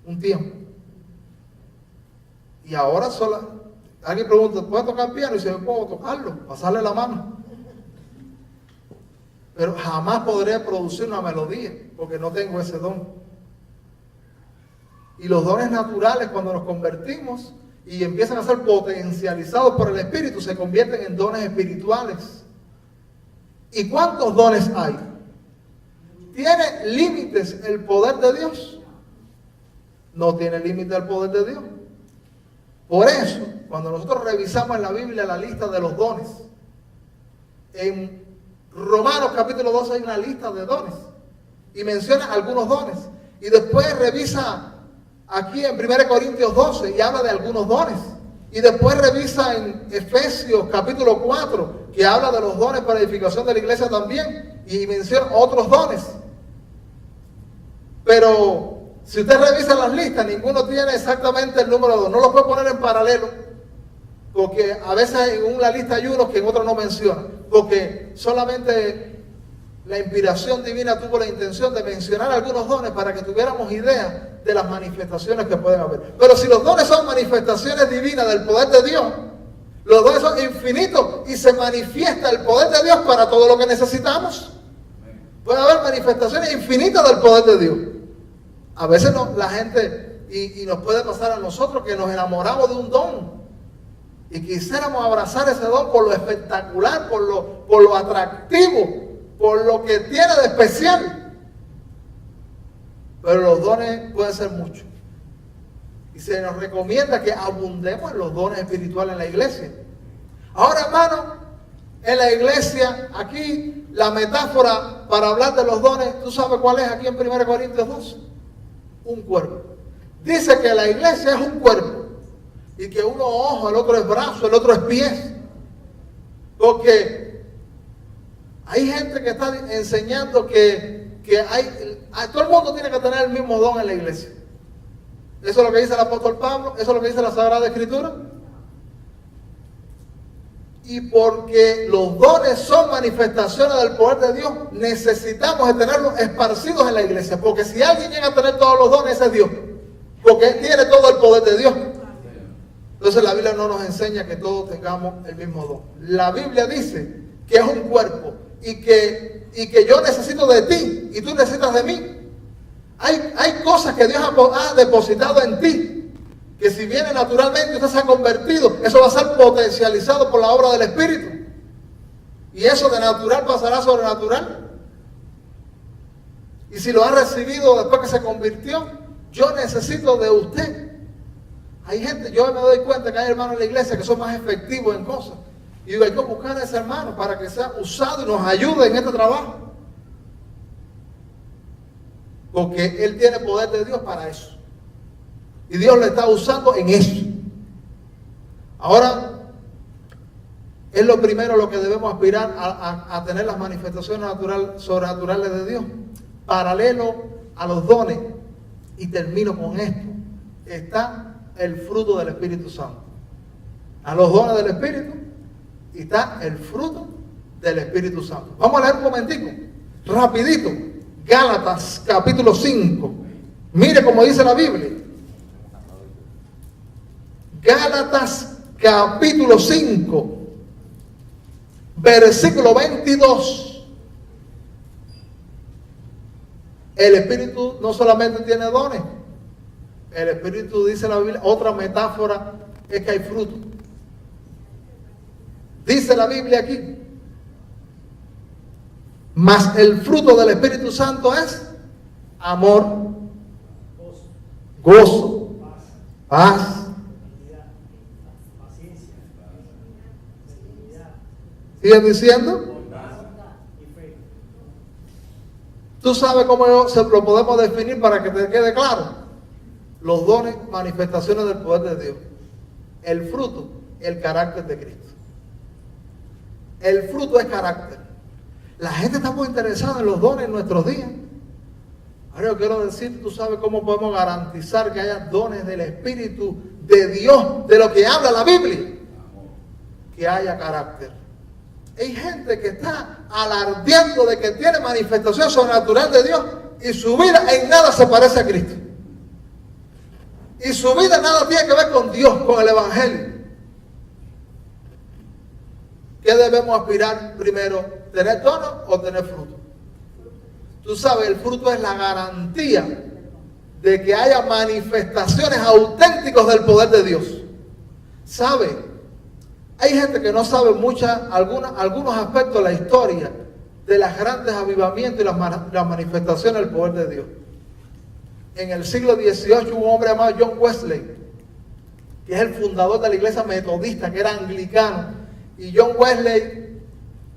un tiempo. Y ahora alguien pregunta, ¿puedo tocar piano? Y si yo puedo tocarlo, pasarle la mano. Pero jamás podré producir una melodía, porque no tengo ese don. Y los dones naturales, cuando nos convertimos y empiezan a ser potencializados por el Espíritu, se convierten en dones espirituales. ¿Y cuántos dones hay? ¿Tiene límites el poder de Dios? No tiene límite el poder de Dios. Por eso, cuando nosotros revisamos en la Biblia la lista de los dones, en Romanos capítulo 12 hay una lista de dones y menciona algunos dones. Y después revisa aquí en 1 Corintios 12 y habla de algunos dones. Y después revisa en Efesios capítulo 4, que habla de los dones para edificación de la iglesia también, y menciona otros dones. Pero si usted revisa las listas, ninguno tiene exactamente el número 2. No lo puede poner en paralelo, porque a veces en una lista hay unos que en otros no mencionan, porque solamente la inspiración divina tuvo la intención de mencionar algunos dones para que tuviéramos idea de las manifestaciones que pueden haber. Pero si los dones son manifestaciones divinas del poder de Dios, los dones son infinitos y se manifiesta el poder de Dios para todo lo que necesitamos. Puede haber manifestaciones infinitas del poder de Dios. A veces la gente, y nos puede pasar a nosotros, que nos enamoramos de un don y quisiéramos abrazar ese don por lo espectacular, por lo atractivo, por lo que tiene de especial. Pero los dones pueden ser muchos. Y se nos recomienda que abundemos en los dones espirituales en la iglesia. Ahora, hermano, en la iglesia, aquí la metáfora para hablar de los dones, ¿tú sabes cuál es aquí en 1 Corintios 12? Un cuerpo. Dice que la iglesia es un cuerpo y que uno es ojo, el otro es brazo, el otro es pies. Porque hay gente que está enseñando que todo el mundo tiene que tener el mismo don en la iglesia. Eso es lo que dice el apóstol Pablo, eso es lo que dice la Sagrada Escritura. Y porque los dones son manifestaciones del poder de Dios, necesitamos de tenerlos esparcidos en la iglesia. Porque si alguien llega a tener todos los dones, ese es Dios. Porque Él tiene todo el poder de Dios. Entonces la Biblia no nos enseña que todos tengamos el mismo don. La Biblia dice que es un cuerpo y que yo necesito de ti y tú necesitas de mí. Hay cosas que Dios ha depositado en ti, que si viene naturalmente usted se ha convertido, eso va a ser potencializado por la obra del Espíritu. Y eso de natural pasará a sobrenatural. Y si lo ha recibido después que se convirtió, yo necesito de usted. Hay gente, yo me doy cuenta que hay hermanos en la iglesia que son más efectivos en cosas. Y digo, hay que buscar a ese hermano para que sea usado y nos ayude en este trabajo. Porque él tiene poder de Dios para eso. Y Dios le está usando en eso. Ahora, es lo primero lo que debemos aspirar a tener las manifestaciones sobrenaturales de Dios. Paralelo a los dones, y termino con esto, está el fruto del Espíritu Santo. A los dones del Espíritu está el fruto del Espíritu Santo. Vamos a leer un momentico, rapidito. Gálatas capítulo 5. Mire cómo dice la Biblia. Gálatas capítulo 5, versículo 22. El Espíritu no solamente tiene dones. El Espíritu, dice la Biblia, otra metáfora es que hay fruto. Dice la Biblia aquí: mas el fruto del Espíritu Santo es amor, gozo, paz, ¿siguen diciendo? ¿Tú ¿Tú sabes cómo lo podemos definir para que te quede claro? Los dones, manifestaciones del poder de Dios. El fruto, el carácter de Cristo. El fruto es carácter. La gente está muy interesada en los dones en nuestros días. Ahora yo quiero decir, tú sabes cómo podemos garantizar que haya dones del Espíritu de Dios, de lo que habla la Biblia. Que haya carácter. Hay gente que está alardeando de que tiene manifestación sobrenatural de Dios y su vida en nada se parece a Cristo. Y su vida nada tiene que ver con Dios, con el Evangelio. ¿Qué debemos aspirar primero? ¿Tener dones o tener fruto? Tú sabes, el fruto es la garantía de que haya manifestaciones auténticas del poder de Dios. ¿Sabe? Hay gente que no sabe algunos aspectos de la historia de los grandes avivamientos y las manifestaciones del poder de Dios. En el siglo XVIII hubo un hombre llamado John Wesley, que es el fundador de la iglesia metodista, que era anglicano. Y John Wesley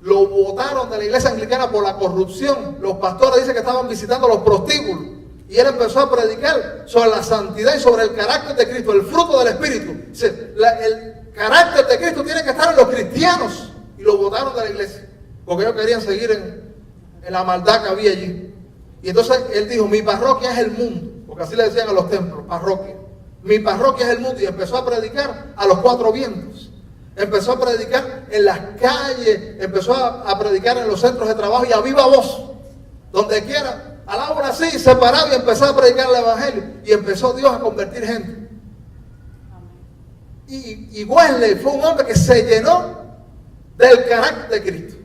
lo botaron de la iglesia anglicana por la corrupción. Los pastores dicen que estaban visitando los prostíbulos. Y él empezó a predicar sobre la santidad y sobre el carácter de Cristo, el fruto del Espíritu. Dice, el carácter de Cristo tiene que estar en los cristianos. Y lo botaron de la iglesia, porque ellos querían seguir en la maldad que había allí. Y entonces él dijo, mi parroquia es el mundo, porque así le decían a los templos, parroquia. Mi parroquia es el mundo. Y empezó a predicar a los cuatro vientos. Empezó a predicar en las calles, empezó a predicar en los centros de trabajo y a viva voz, donde quiera. A la hora así se paraba y empezó a predicar el Evangelio. Y empezó Dios a convertir gente. Y Wesley fue un hombre que se llenó del carácter de Cristo.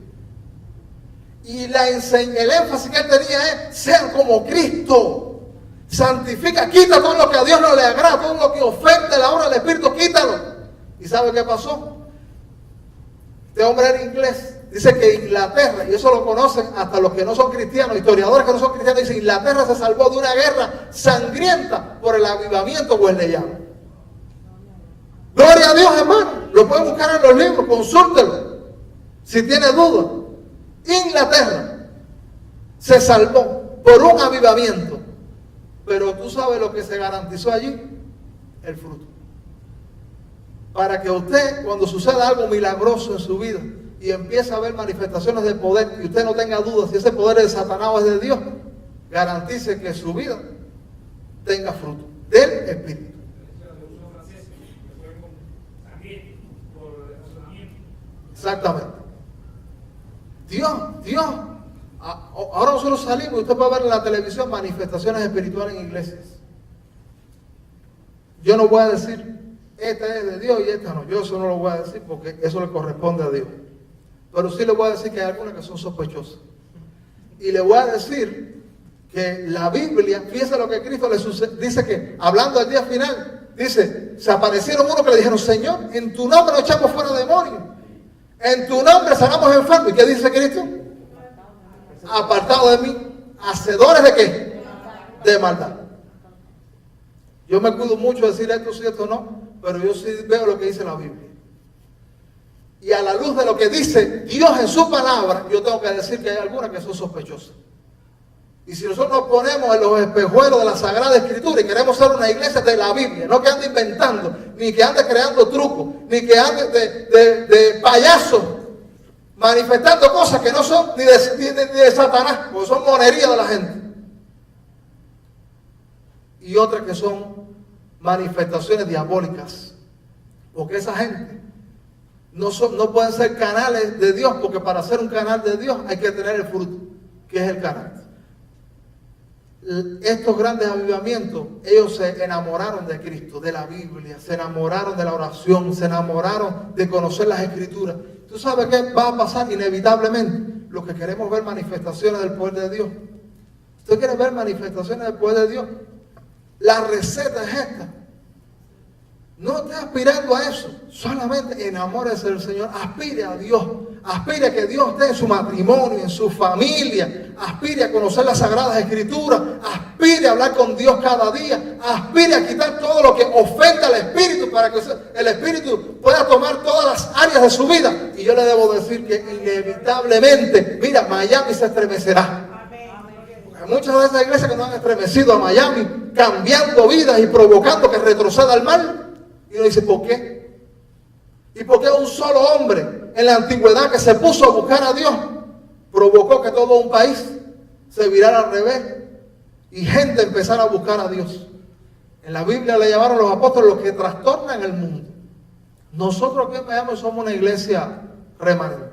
Y el énfasis que él tenía es ser como Cristo. Santifica, quita todo lo que a Dios no le agrada, todo lo que ofende la obra del Espíritu, quítalo. ¿Y sabe qué pasó? Este hombre era inglés. Dice que Inglaterra, y eso lo conocen hasta los que no son cristianos, historiadores que no son cristianos, dicen Inglaterra se salvó de una guerra sangrienta por el avivamiento wesleyano. Gloria a Dios, hermano. Lo pueden buscar en los libros, consúltenlo. Si tiene duda. Inglaterra se salvó por un avivamiento. Pero tú sabes lo que se garantizó allí. El fruto. Para que usted, cuando suceda algo milagroso en su vida y empiece a ver manifestaciones de poder y usted no tenga dudas si ese poder es de Satanás o es de Dios, garantice que su vida tenga fruto del Espíritu. Exactamente. Dios. Ahora nosotros salimos y usted puede ver en la televisión manifestaciones espirituales en iglesias. Yo no voy a decir esta es de Dios y esta no. Yo eso no lo voy a decir porque eso le corresponde a Dios. Pero sí le voy a decir que hay algunas que son sospechosas. Y le voy a decir que la Biblia, fíjese lo que Cristo le sucede, dice que, hablando del día final, dice, se aparecieron unos que le dijeron, Señor, en tu nombre nos echamos fuera demonios. En tu nombre sanamos enfermos. ¿Y qué dice Cristo? Apartado de mí. ¿Hacedores de qué? De maldad. Yo me cuido mucho de decir esto sí, esto no, pero yo sí veo lo que dice la Biblia. Y a la luz de lo que dice Dios en su palabra, yo tengo que decir que hay algunas que son sospechosas. Y si nosotros nos ponemos en los espejuelos de la Sagrada Escritura y queremos ser una iglesia de la Biblia, no que ande inventando, ni que ande creando trucos, ni que ande de payasos, manifestando cosas que no son ni de Satanás, porque son monerías de la gente. Y otras que son manifestaciones diabólicas, porque esa gente no pueden ser canales de Dios, porque para ser un canal de Dios hay que tener el fruto, que es el carácter. Estos grandes avivamientos, ellos se enamoraron de Cristo, de la Biblia, se enamoraron de la oración, se enamoraron de conocer las Escrituras. ¿Tú sabes qué va a pasar inevitablemente? Los que queremos ver manifestaciones del poder de Dios. ¿Usted quiere ver manifestaciones del poder de Dios? La receta es esta. No esté aspirando a eso. Solamente enamórese del Señor. Aspire a Dios. Aspire a que Dios esté en su matrimonio, en su familia. Aspire a conocer las Sagradas Escrituras. Aspire a hablar con Dios cada día. Aspire a quitar todo lo que ofenda al Espíritu para que el Espíritu pueda tomar todas las áreas de su vida. Y yo le debo decir que inevitablemente, mira, Miami se estremecerá. Hay muchas de esas iglesias que nos han estremecido a Miami, cambiando vidas y provocando que retroceda al mal. Y uno dice, ¿por qué? ¿Y por qué un solo hombre en la antigüedad que se puso a buscar a Dios provocó que todo un país se virara al revés y gente empezara a buscar a Dios? En la Biblia le llamaron los apóstoles los que trastornan el mundo. Nosotros aquí en Miami somos una iglesia remanente.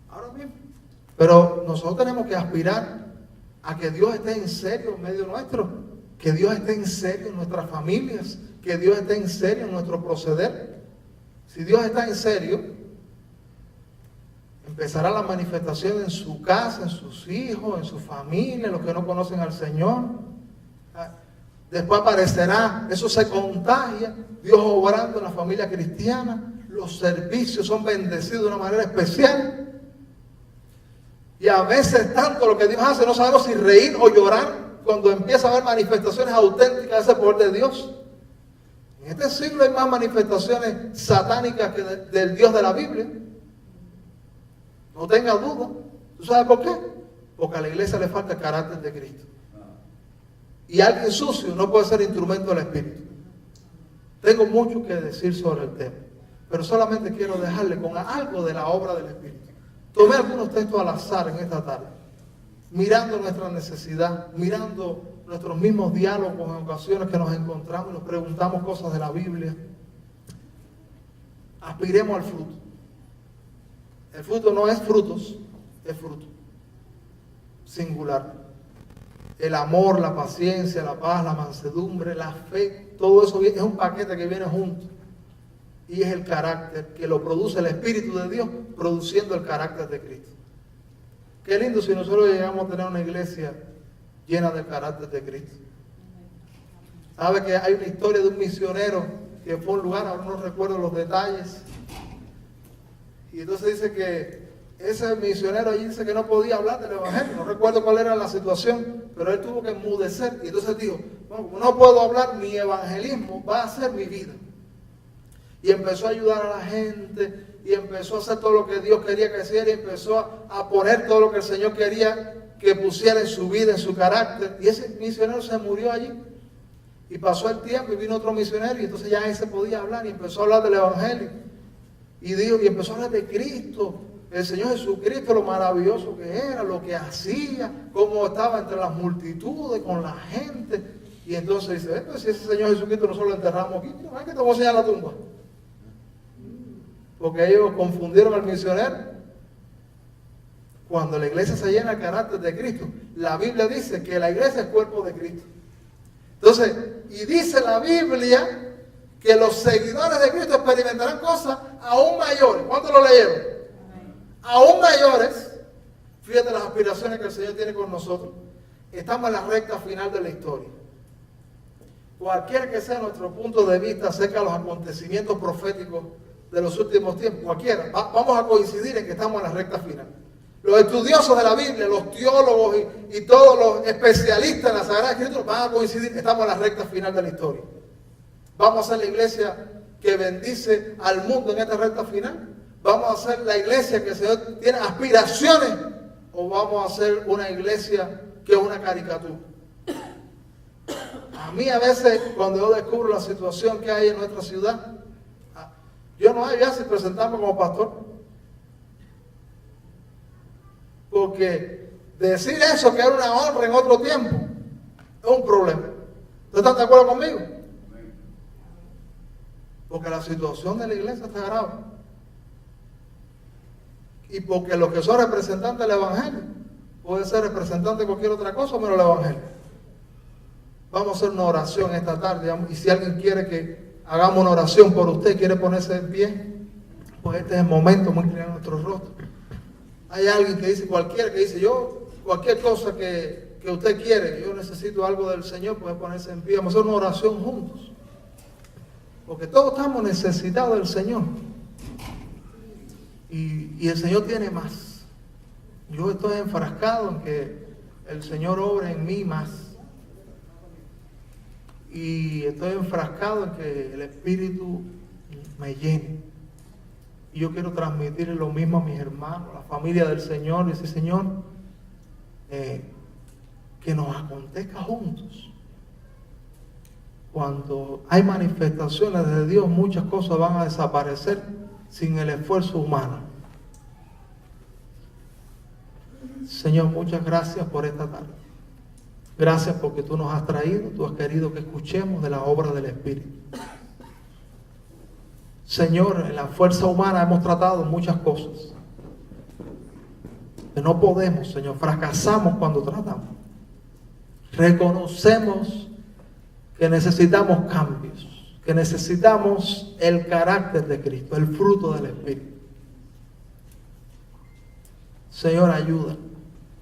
Ahora mismo. Pero nosotros tenemos que aspirar a que Dios esté en serio en medio nuestro, que Dios esté en serio en nuestras familias, que Dios esté en serio en nuestro proceder. Si Dios está en serio, empezará la manifestación en su casa, en sus hijos, en su familia, los que no conocen al Señor. Después aparecerá, eso se contagia, Dios obrando en la familia cristiana, los servicios son bendecidos de una manera especial. Y a veces tanto lo que Dios hace, no sabemos si reír o llorar cuando empieza a haber manifestaciones auténticas de ese poder de Dios. En este siglo hay más manifestaciones satánicas que del Dios de la Biblia. No tenga duda. ¿Tú sabes por qué? Porque a la iglesia le falta el carácter de Cristo. Y alguien sucio no puede ser instrumento del Espíritu. Tengo mucho que decir sobre el tema, pero solamente quiero dejarle con algo de la obra del Espíritu. Tomé algunos textos al azar en esta tarde, mirando nuestra necesidad, mirando nuestros mismos diálogos en ocasiones que nos encontramos y nos preguntamos cosas de la Biblia. Aspiremos al fruto. El fruto no es frutos, es fruto. Singular. El amor, la paciencia, la paz, la mansedumbre, la fe, todo eso es un paquete que viene junto. Y es el carácter que lo produce el Espíritu de Dios, produciendo el carácter de Cristo. Qué lindo si nosotros llegamos a tener una iglesia llena del carácter de Cristo. Sabe que hay una historia de un misionero que fue a un lugar, ahora no recuerdo los detalles, y entonces dice que ese misionero allí dice que no podía hablar del evangelio, no recuerdo cuál era la situación, pero él tuvo que enmudecer, y entonces dijo, bueno, como no puedo hablar, mi evangelismo va a ser mi vida. Y empezó a ayudar a la gente, y empezó a hacer todo lo que Dios quería que hiciera, y empezó a poner todo lo que el Señor quería que pusiera en su vida, en su carácter. Y ese misionero se murió allí. Y pasó el tiempo y vino otro misionero, y entonces ya ese podía hablar, y empezó a hablar del evangelio. Y empezó a hablar de Cristo, el Señor Jesucristo, lo maravilloso que era, lo que hacía, cómo estaba entre las multitudes, con la gente. Y entonces dice, pues si ese Señor Jesucristo nosotros lo enterramos aquí, no es que te voy a enseñar la tumba. Porque ellos confundieron al misionero. Cuando la iglesia se llena del carácter de Cristo, la Biblia dice que la iglesia es cuerpo de Cristo. Entonces, y dice la Biblia que los seguidores de Cristo experimentarán cosas aún mayores. ¿Cuántos lo leyeron? Aún mayores. Fíjate las aspiraciones que el Señor tiene con nosotros. Estamos en la recta final de la historia. Cualquiera que sea nuestro punto de vista acerca de los acontecimientos proféticos de los últimos tiempos, cualquiera, vamos a coincidir en que estamos en la recta final. Los estudiosos de la Biblia, los teólogos y todos los especialistas en la Sagrada Escritura van a coincidir que estamos en la recta final de la historia. ¿Vamos a ser la iglesia que bendice al mundo en esta recta final? ¿Vamos a ser la iglesia que el Señor tiene aspiraciones? ¿O vamos a ser una iglesia que es una caricatura? A mí a veces, cuando yo descubro la situación que hay en nuestra ciudad, yo no hay ya si presentarme como pastor. Porque decir eso que era una honra en otro tiempo es un problema. ¿Ustedes están de acuerdo conmigo? Porque la situación de la iglesia está grave. Y porque los que son representantes del evangelio pueden ser representantes de cualquier otra cosa menos el evangelio. Vamos a hacer una oración esta tarde. Y si alguien quiere que hagamos una oración por usted, quiere ponerse en pie, pues este es el momento, muy inclinar nuestro rostro. Hay alguien que dice, cualquiera que dice, yo, cualquier cosa que usted quiere, yo necesito algo del Señor, puede ponerse en pie. Vamos a hacer una oración juntos. Porque todos estamos necesitados del Señor. Y el Señor tiene más. Yo estoy enfrascado en que el Señor obre en mí más. Y estoy enfrascado en que el Espíritu me llene. Y yo quiero transmitirle lo mismo a mis hermanos, a la familia del Señor. Y decir, Señor, que nos acontezca juntos. Cuando hay manifestaciones de Dios, muchas cosas van a desaparecer sin el esfuerzo humano. Señor, muchas gracias por esta tarde. Gracias porque tú nos has traído, tú has querido que escuchemos de la obra del Espíritu. Señor, en la fuerza humana hemos tratado muchas cosas. Que no podemos, Señor, fracasamos cuando tratamos. Reconocemos que necesitamos cambios, que necesitamos el carácter de Cristo, el fruto del Espíritu. Señor, ayuda.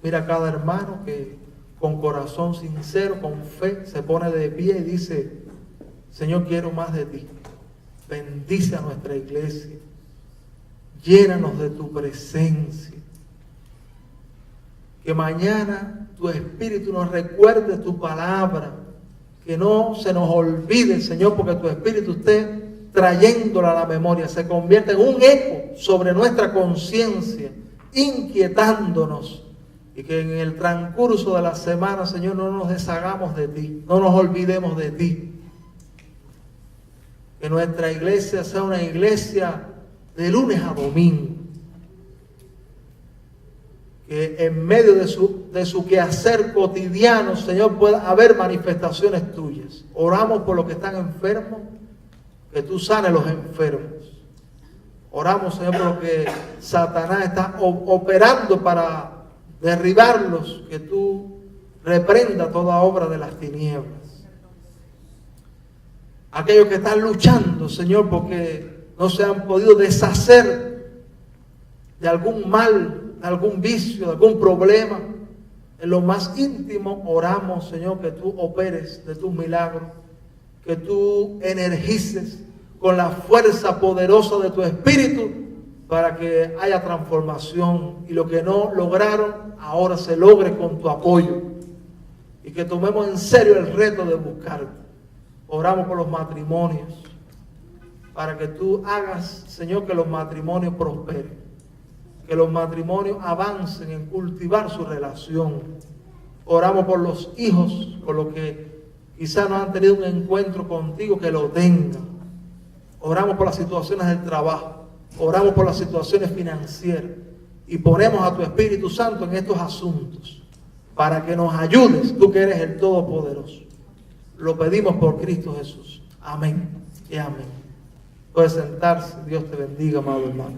Mira a cada hermano que con corazón sincero, con fe, se pone de pie y dice: Señor, quiero más de ti. Bendice a nuestra iglesia. Llénanos de tu presencia. Que mañana tu Espíritu nos recuerde tu palabra. Que no se nos olvide, Señor, porque tu Espíritu esté trayéndola a la memoria. Se convierte en un eco sobre nuestra conciencia, inquietándonos. Y que en el transcurso de la semana, Señor, no nos deshagamos de ti, no nos olvidemos de ti. Que nuestra iglesia sea una iglesia de lunes a domingo. Que en medio de su quehacer cotidiano, Señor, pueda haber manifestaciones tuyas. Oramos por los que están enfermos, que tú sanes los enfermos. Oramos, Señor, por los que Satanás está operando para derribarlos, que tú reprenda toda obra de las tinieblas. Aquellos que están luchando, Señor, porque no se han podido deshacer de algún mal, de algún vicio, de algún problema, en lo más íntimo oramos, Señor, que tú operes de tus milagros, que tú energices con la fuerza poderosa de tu Espíritu, para que haya transformación y lo que no lograron ahora se logre con tu apoyo, y que tomemos en serio el reto de buscarte. Oramos por los matrimonios, para que tú hagas, Señor, que los matrimonios prosperen, que los matrimonios avancen en cultivar su relación. Oramos por los hijos, por los que quizás no han tenido un encuentro contigo, que lo tengan. Oramos por las situaciones del trabajo. Oramos por las situaciones financieras y ponemos a tu Espíritu Santo en estos asuntos para que nos ayudes, tú que eres el Todopoderoso. Lo pedimos por Cristo Jesús. Amén y amén. Puedes sentarse. Dios te bendiga, amado hermano.